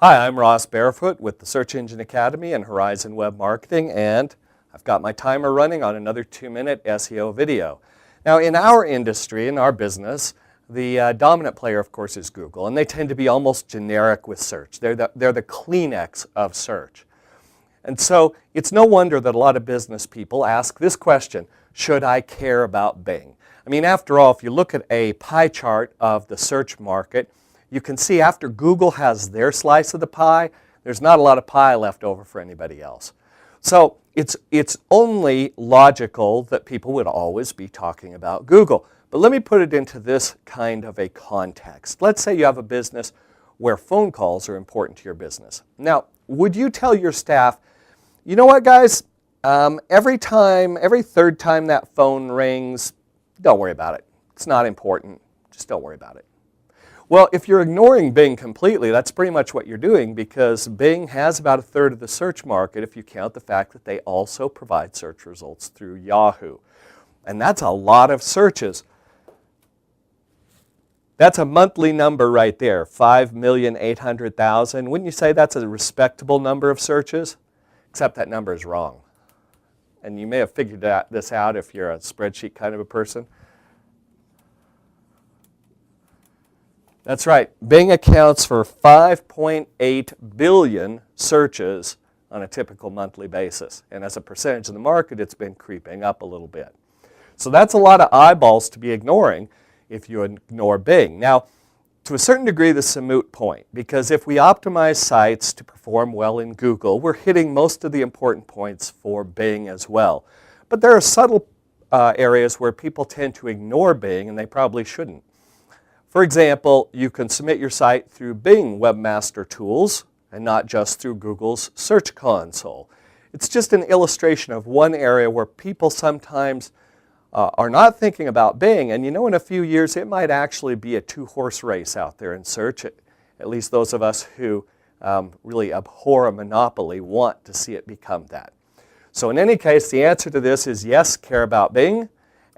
Hi, I'm Ross Barefoot with the Search Engine Academy and Horizon Web Marketing, and I've got my timer running on another 2-minute SEO video. Now, in our industry, in our business, the dominant player, of course, is Google, and they tend to be almost generic with search. They're the Kleenex of search. And so it's no wonder that a lot of business people ask this question: should I care about Bing? I mean, after all, if you look at a pie chart of the search market, you can see after Google has their slice of the pie, there's not a lot of pie left over for anybody else. So it's only logical that people would always be talking about Google. But let me put it into this kind of a context. Let's say you have a business where phone calls are important to your business. Now, would you tell your staff, you know what, guys, every third time that phone rings, don't worry about it. It's not important. Just don't worry about it. Well, if you're ignoring Bing completely, that's pretty much what you're doing, because Bing has about a third of the search market if you count the fact that they also provide search results through Yahoo. And that's a lot of searches. That's a monthly number right there, 5,800,000. Wouldn't you say that's a respectable number of searches? Except that number is wrong. And you may have figured this out if you're a spreadsheet kind of a person. That's right. Bing accounts for 5.8 billion searches on a typical monthly basis. And as a percentage of the market, it's been creeping up a little bit. So that's a lot of eyeballs to be ignoring if you ignore Bing. Now, to a certain degree, this is a moot point, because if we optimize sites to perform well in Google, we're hitting most of the important points for Bing as well. But there are subtle areas where people tend to ignore Bing, and they probably shouldn't. For example, you can submit your site through Bing Webmaster Tools and not just through Google's Search Console. It's just an illustration of one area where people sometimes are not thinking about Bing, and in a few years it might actually be a two-horse race out there in search. At least those of us who really abhor a monopoly want to see it become that. So in any case, the answer to this is yes, care about Bing.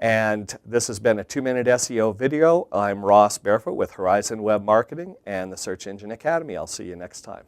And this has been a 2-minute SEO video. I'm Ross Barefoot with Horizon Web Marketing and the Search Engine Academy. I'll see you next time.